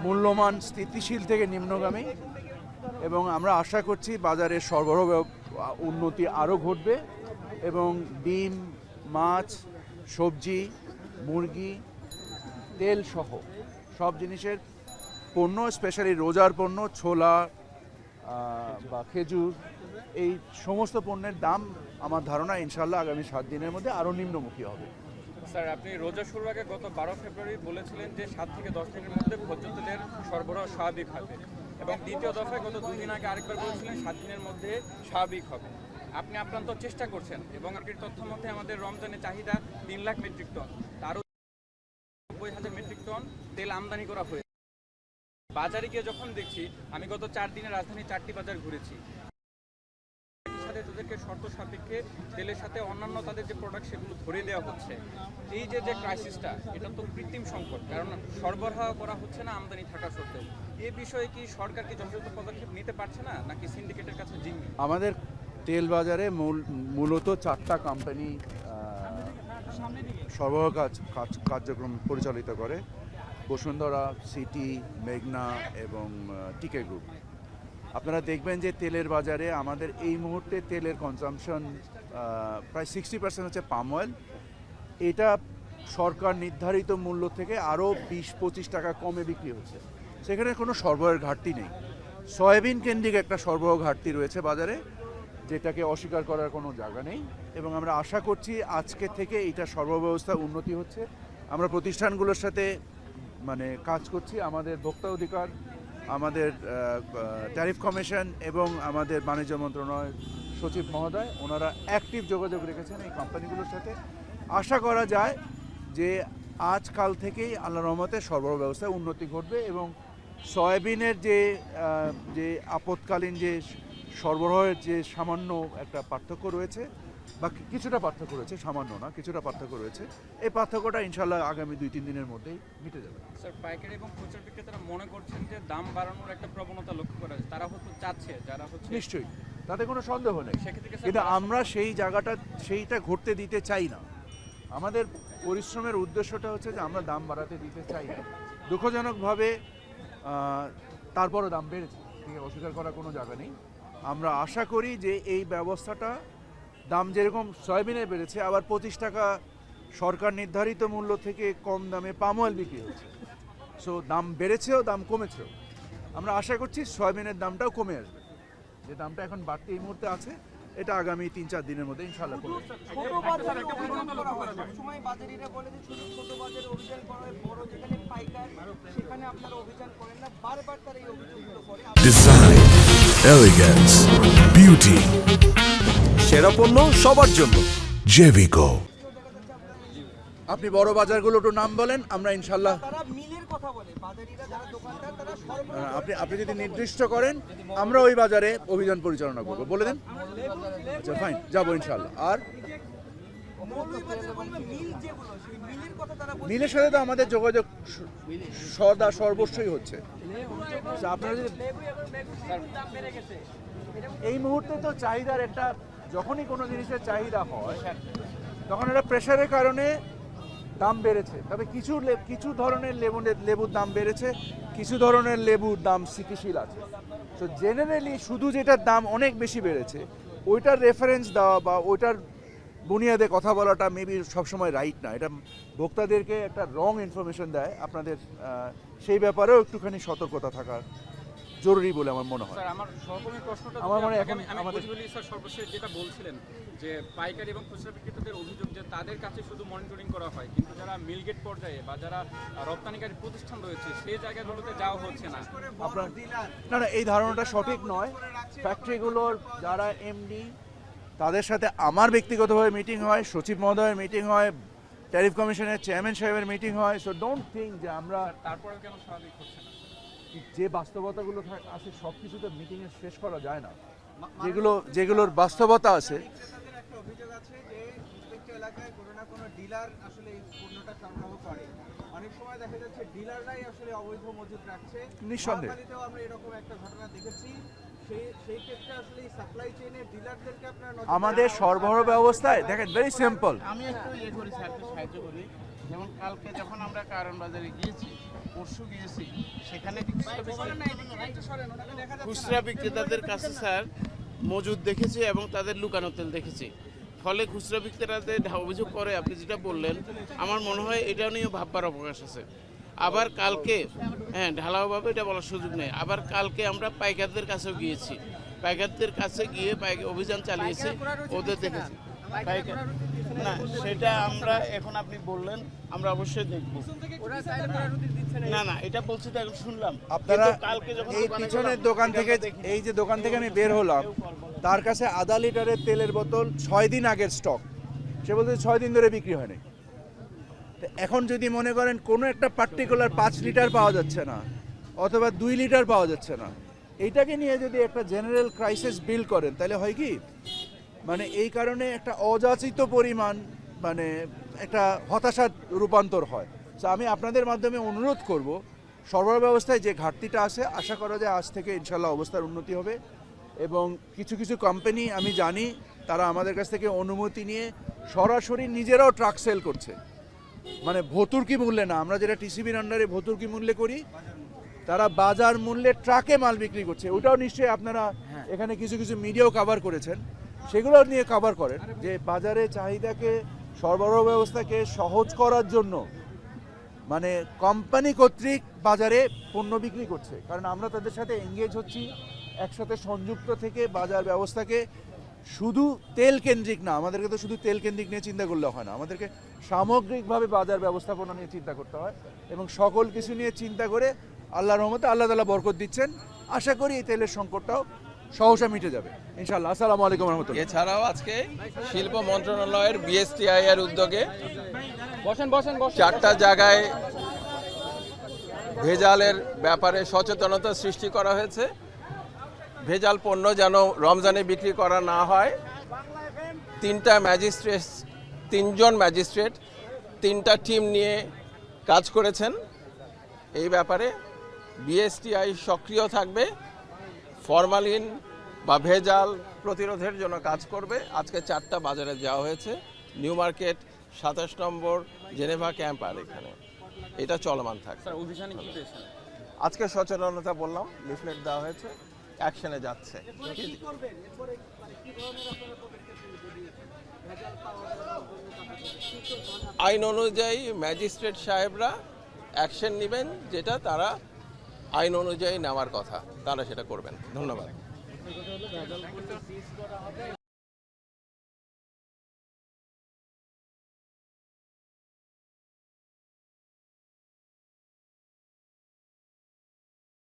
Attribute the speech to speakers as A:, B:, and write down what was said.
A: মূল্যমান স্থিতিশীল থেকে নিম্নগামী, এবং আমরা আশা করছি বাজারের সরবরাহ উন্নতি আরও ঘটবে এবং ডিম, মাছ, সবজি, মুরগি, তেল সহ সব জিনিসের পণ্য, স্পেশালি রোজার পণ্য, ছোলা বা খেজুর, এই সমস্ত পণ্যের দাম আমার ধারণা ইনশাল্লাহ আগামী 7 দিনের মধ্যে আরও নিম্নমুখী হবে।
B: স্যার, আপনি রোজা শুরুর আগে গত 12 ফেব্রুয়ারি বলেছিলেন যে 7 থেকে 10 দিনের মধ্যে ভোজ্য তেলের সরবরাহ স্বাভাবিক হবে, এবং দ্বিতীয় দফায় গত 2 দিন আগে আরেকবার বলেছিলেন 7 দিনের মধ্যে স্বাভাবিক হবে। আপনি আপ্রান্ত চেষ্টা করছেন, এবং আপনার তথ্য মতে আমাদের রমজানের চাহিদা 3 লাখ মেট্রিক টন, তারও 90,000 মেট্রিক টন তেল আমদানি করা হয়েছে। বাজারে গিয়ে যখন দেখছি, আমি গত 4 দিনে রাজধানীর 4টি বাজার ঘুরেছি, তাদেরকে শর্ত সাপেক্ষে তেলের সাথে অন্যান্য তাদের যে প্রোডাক্ট সেগুলো ধরে দেওয়া হচ্ছে। এই যে ক্রাইসিসটা, এটা তো কৃত্রিম সংকট, কারণ সরবরাহ করা হচ্ছে না আমদানি থাকা সত্ত্বেও। এ বিষয়ে কি সরকার কি যথাযথ পদক্ষেপ নিতে পারছে না, নাকি সিন্ডিকেটের কাছে জিম্মি?
A: আমাদের তেল বাজারে মূলত 4টা কোম্পানি সরবরাহ কার্যক্রম পরিচালিত করে: বসুন্ধরা, সিটি, মেঘনা এবং টিকে গ্রুপ। আপনারা দেখবেন যে তেলের বাজারে আমাদের এই মুহূর্তে তেলের কনজাম্পশন প্রায় 60% হচ্ছে পাম অয়েল। এটা সরকার নির্ধারিত মূল্য থেকে আরও 20-25 টাকা কমে বিক্রি হচ্ছে, সেখানে কোনো সরবরাহের ঘাটতি নেই। সয়াবিন কেন্দ্রিক একটা সরবরাহ ঘাটতি রয়েছে বাজারে, যেটাকে অস্বীকার করার কোনো জায়গা নেই, এবং আমরা আশা করছি আজকে থেকে এটা সরবরাহ ব্যবস্থা উন্নতি হচ্ছে। আমরা প্রতিষ্ঠানগুলোর সাথে কাজ করছি, আমাদের ভোক্তা অধিকার, আমাদের ট্যারিফ কমিশন এবং আমাদের বাণিজ্য মন্ত্রণালয়ের সচিব মহোদয়, ওনারা অ্যাক্টিভ যোগাযোগ রেখেছেন এই কোম্পানিগুলোর সাথে। আশা করা যায় যে আজকাল থেকেই আল্লাহর রহমতে সরবরাহ ব্যবস্থায় উন্নতি ঘটবে, এবং সয়াবিনের যে আপৎকালীন যে সরবরাহের যে সামান্য একটা পার্থক্য রয়েছে, বা কিছুটা পার্থক্য রয়েছে, সামান্য না, কিছুটা পার্থক্য রয়েছে, এই পার্থক্যটা ইনশাল্লাহ আগামী 2-3 দিনের মধ্যেই মিটে যাবে।
B: স্যার, পাইকারি এবং খুচরা বিক্রেতারা মনে করছেন যে দাম বাড়ানোর একটা প্রবণতা লক্ষ্য করা যায়, তারা হয়তো চাচ্ছে, যারা হচ্ছে।
A: নিশ্চয়ই, তাতে কোনো সন্দেহ নেই,
B: সেক্ষেত্রে
A: কিন্তু আমরা সেইটা ঘটতে দিতে চাই না। আমাদের পরিশ্রমের উদ্দেশ্যটা হচ্ছে যে আমরা দাম বাড়াতে দিতে চাই না। দুঃখজনকভাবে তারপরও দাম বেড়েছে, অস্বীকার করার কোনো জায়গা নেই। আমরা আশা করি যে এই ব্যবস্থাটা, দাম যেরকম সয়াবিনে বেড়েছে, আবার 25 টাকা সরকার নির্ধারিত মূল্য থেকে কম দামে পাম অয়েল বিক্রি হচ্ছে। সো দাম বেড়েছেও, দাম কমেছেও। আমরা আশা করছি সয়াবিনের দামটাও কমে আসবে। যে দামটা এখন বাড়তি এই মুহূর্তে আছে, এটা আগামী 3-4 দিনের মধ্যে ইনশাআল্লাহ কমে যাবে।
C: ডিজাইন, এলিগেন্স, বিউটি, সেরা পণ্য সবার জন্য জেভিকো।
A: আপনি বড় বাজারগুলো একটু নাম বলেন, আমরা ইনশাল্লাহ। আপনি যদি নির্দিষ্ট করেন, আমরা ওই বাজারে অভিযান পরিচালনা করবো, বলে দেন। আচ্ছা, ফাইন, যাবো ইনশাল্লাহ। আর মিলের সাথে তো আমাদের যোগাযোগ সদা সর্বস্বই হচ্ছে। আপনারা যদি এই মুহূর্তে তো চাহিদার একটা, যখনই কোনো জিনিসের চাহিদা হয় তখন একটা প্রেশারের কারণে দাম বেড়েছে। তবে কিছু ধরনের লেবুর দাম বেড়েছে, কিছু ধরনের লেবুর দাম স্থিতিশীল আছে। তো জেনারেলি শুধু যেটার দাম অনেক বেশি বেড়েছে ওইটার রেফারেন্স দেওয়া বা ওইটার বুনিয়াদে কথা বলাটা মেবি সবসময় রাইট না। এটা ভোক্তাদেরকে একটা রং ইনফরমেশন দেয়। আপনাদের সেই ব্যাপারেও একটুখানি সতর্কতা থাকা জরুরি বলে আমার মনে হয়।
B: স্যার, আমার সহকর্মীর প্রশ্নটা
A: আমার মনে হয় এখন
B: আমি
A: আমাদের
B: বলি স্যার, সর্বশেষ যেটা বলছিলেন যে পাইকারি এবং খুচরা বিক্রেতাদের অভিযোগ যে তাদের কাছে শুধু মনিটরিং করা হয়, কিন্তু যারা মিলগেট পর্যায়ে বা যারা রপ্তানিকারী প্রতিষ্ঠান রয়েছে সেই জায়গাগুলোতে যাওয়া হচ্ছে না।
A: আপনার না, এই ধারণাটা সঠিক নয়। ফ্যাক্টরিগুলোর যারা এমডি, তাদের সাথে আমার ব্যক্তিগতভাবে মিটিং হয়, সচিব মহোদয়ের মিটিং হয়, ট্যারিফ কমিশনের চেয়ারম্যান সাহেবের মিটিং হয়। সো ডোন্ট থিঙ্ক যে আমরা,
B: তারপরেও কেন স্বাভাবিক হচ্ছে না?
A: যে বাস্তবতাগুলো আছে সব কিছু তো মিটিংয়ে শেষ করা যায় না। যেগুলোর বাস্তবতা আছে,
D: একটা অভিযোগ আছে যে প্রত্যেকটা এলাকায় কোনো না কোনো ডিলার আসলে এই পণ্যটা সরবরাহ করে। অনেক সময় দেখা যাচ্ছে ডিলাররাই আসলে অবৈধ মজুদ রাখছে।
A: নিঃসন্দেহে
D: নোয়াখালীতেও আমরা এরকম একটা ঘটনা দেখেছি। সেই ক্ষেত্রে আসলে এই সাপ্লাই চেইনের ডিলারদেরকে আপনারা
A: আমাদের সরবরাহ ব্যবস্থায় দেখেন ভেরি সিম্পল।
E: আমি একটু করি স্যারকে সাহায্য করি। যেমন কালকে যখন আমরা কারণ বাজারে গিয়েছি, পরশু গিয়েছি, সেখানে খুচরা বিক্রেতাদের কাছে স্যার মজুদ দেখেছি এবং তাদের লুকানো তেল দেখেছি। ফলে খুচরা বিক্রেতাদের অভিযোগ করে আপনি যেটা বললেন, আমার মনে হয় এটা নিয়েও ভাববার অবকাশ আছে। আবার কালকে ঢালাওভাবে এটা বলার সুযোগ নেই। আবার কালকে আমরা পাইকারদের কাছেও গিয়েছি, পাইকারদের কাছে গিয়ে অভিযান চালিয়েছি, ওদের দেখেছি পাইকার না, সেটা আমরা এখন আপনি বললেন আমরা অবশ্যই দেখব। না না, এটা বলছি তো এখন শুনলাম।
A: আপনারা
E: কিন্তু কালকে যখন
A: এই
E: দোকানে
A: পিছনের
E: গেলাম,
A: দোকান
E: এটা
A: থেকে,
E: আমরা দেখিনি।
A: এই যে দোকান থেকে আমি বের হলাম, তার কাছে আধা লিটারের তেলের বোতল 6 দিন আগের স্টক, সে বলতে 6 দিন ধরে বিক্রি হয়নি। তো এখন যদি মনে করেন কোনো একটা পার্টিকুলার 5 লিটার পাওয়া যাচ্ছে না অথবা 2 লিটার পাওয়া যাচ্ছে না, এইটাকে নিয়ে যদি একটা জেনারেল ক্রাইসিস বিল্ড করেন, তাহলে হয় কি, মানে এই কারণে একটা অযাচিত পরিমাণ, মানে একটা হতাশার রূপান্তর হয়। তো আমি আপনাদের মাধ্যমে অনুরোধ করব, সরবরাহ ব্যবস্থায় যে ঘাটতিটা আছে, আশা করা যায় আজ থেকে ইনশাল্লাহ অবস্থার উন্নতি হবে। এবং কিছু কিছু কোম্পানি আমি জানি তারা আমাদের কাছ থেকে অনুমতি নিয়ে সরাসরি নিজেরাও ট্রাক সেল করছে, মানে ভর্তুকি মূল্যে না, আমরা যেটা টিসিবির আন্ডারে ভর্তুকি মূল্যে করি, তারা বাজার মূল্যে ট্রাকে মাল বিক্রি করছে। ওটাও নিশ্চয়ই আপনারা এখানে কিছু কিছু মিডিয়াও কভার করেছেন, সেগুলো নিয়ে কভার করেন যে বাজারে চাহিদাকে, সরবরাহ ব্যবস্থাকে সহজ করার জন্য মানে কোম্পানি কর্তৃক বাজারে পণ্য বিক্রি করছে। কারণ আমরা তাদের সাথে এঙ্গেজ হচ্ছি, একসাথে সংযুক্ত থেকে বাজার ব্যবস্থাকে শুধু তেল কেন্দ্রিক না, আমাদেরকে তো শুধু তেল কেন্দ্রিক নিয়ে চিন্তা করলে হয় না, আমাদেরকে সামগ্রিকভাবে বাজার ব্যবস্থাপনা নিয়ে চিন্তা করতে হয়। এবং সকল কিছু নিয়ে চিন্তা করে আল্লাহর রহমতে আল্লাহ তাআলা বরকত দিচ্ছেন। আশা করি এই তেলের সংকটটাও সহসা মিটে যাবে ইনশাআল্লাহ। আসসালামু আলাইকুম রহমতুল্লাহ।
F: এছাড়াও আজকে শিল্প মন্ত্রণালয়ের বিএসটিআই এর উদ্যোগে
B: বসেন বসেন বসেন।
F: 4টা জায়গায় ভেজালের ব্যাপারে সচেতনতা সৃষ্টি করা হয়েছে। ভেজাল পণ্য যেন রমজানে বিক্রি করা না হয়। 3জন ম্যাজিস্ট্রেট 3টা টিম নিয়ে কাজ করেছেন। এই ব্যাপারে বিএসটিআই সক্রিয় থাকবে, ফরমালিন বা ভেজাল প্রতিরোধের জন্য কাজ করবে। আজকে 4টা বাজারে যাওয়া হয়েছে, নিউ মার্কেট, 27 নম্বর, জেনেভা ক্যাম্প, আর এখানে এটা চলমান থাকবে।
B: স্যার অভিযানে কি পেয়েছেন?
F: আজকে সচেতনতা বললাম, লিফলেট দেওয়া হয়েছে, অ্যাকশনে যাচ্ছে। আইন অনুযায়ী ম্যাজিস্ট্রেট সাহেবরা অ্যাকশন নেবেন, যেটা তারা আইন অনুযায়ী নেওয়ার কথা তারা সেটা করবেন। ধন্যবাদ।